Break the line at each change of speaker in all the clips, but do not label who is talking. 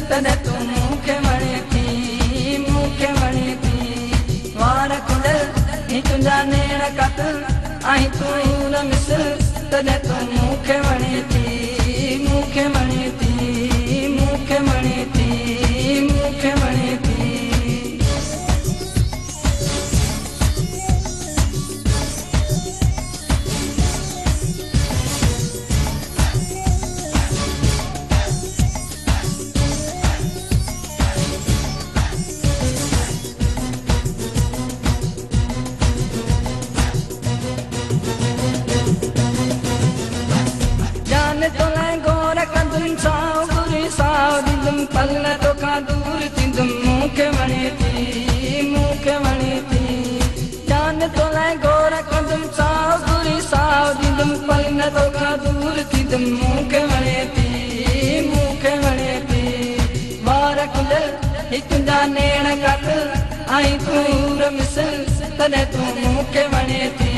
तॾहिं तूं मूंखे वणे थी मूंखे वणे थी वार खुलियल ही तुंहिंजा नेण कातिल ऐं तूं न मिसल तॾहिं तूं मूंखे वणे थी मूंखे वणे थी मूंखे वणे थी मूंखे वणे थी पल तोखां दूर थींदुमि मूंखे वणे थी मूंखे वणे थी जान तो लाइ गौर कंदुमि साव गुरी साव ॾींदुमि पल तोखां दूर थींदुमि मूंखे वणे थी मूंखे वणे थी वार खुलियल ही तुंहिंजा नेण कातिल ऐं तूं मिसल तॾहिं तूं मूंखे वणे थी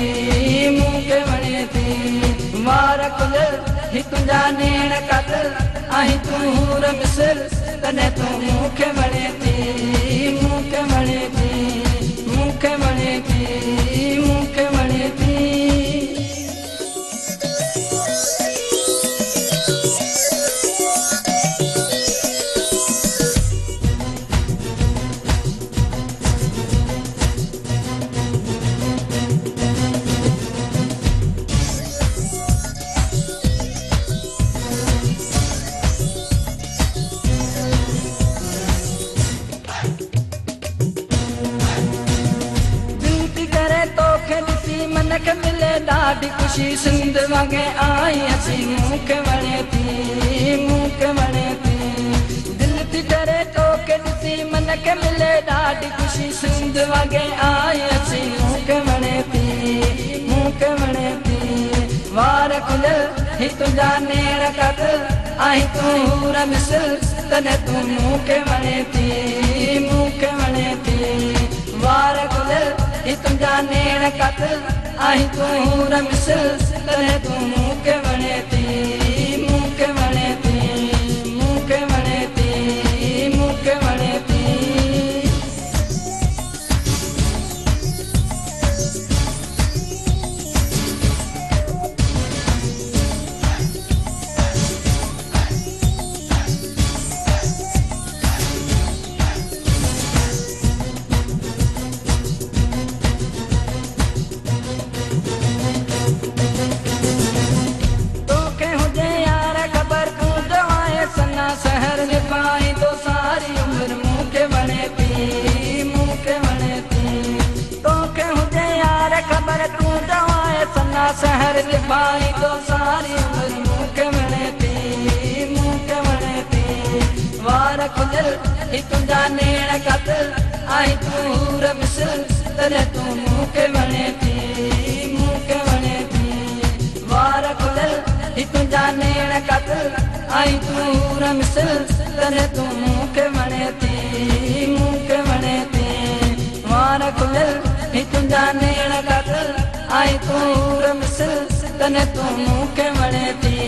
मूंखे वणे थी वार खुलियल ही तुंहिंजा नेण कातिल ऐं तूं मिसल तॾहिं तूं मूंखे वणे थी मूंखे वणे थी मूंखे वणे थी मूंखे वणे थी मिले ॾाढी ख़ुशी सिंध वांगे आई असी मूंखे वणे थी मूंखे वणे थी दिलि थी करे तोखे ॾिसी मन खे मिले ॾाढी ख़ुशी सिंध वांगे आई असी मूंखे वणे थी मूंखे वणे थी वार खुलियल ही तुंहिंजा नेण कातिल ऐं तूं न मिसल तॾहिं तूं मूंखे वणे थी मूंखे वणे थी वार खुलियल ही तुंहिंजा नेण कातिल ऐं तूं न मिसल तॾहिं तूं मूंखे वणे थी मूंखे वणे थी मूंखे वणे थी मूंखे वणे थी शहर में पाई तो सारी उम्र मूंखे वणे थी मूंखे वणे थी तोखे हुजे यार ख़बर तूं दवाए सना शहर में पाई तो सारी उम्र मूंखे वणे थी मूंखे वणे थी वार खुलियल ही तुंहिंजा नेण कातिल ऐं तूं न मिसल तॾहिं तूं मूंखे वणे थी मूंखे वणे थी वार खुलियल ही तुंहिंजा नेण कातिल ऐं तूं न मिसल तॾहिं तूं मूंखे वणे थी मूंखे वणे थी वार खुलियल ही तुंहिंजा नेण कातिल ऐं तूं न मिसल तॾहिं तूं मूंखे वणे थी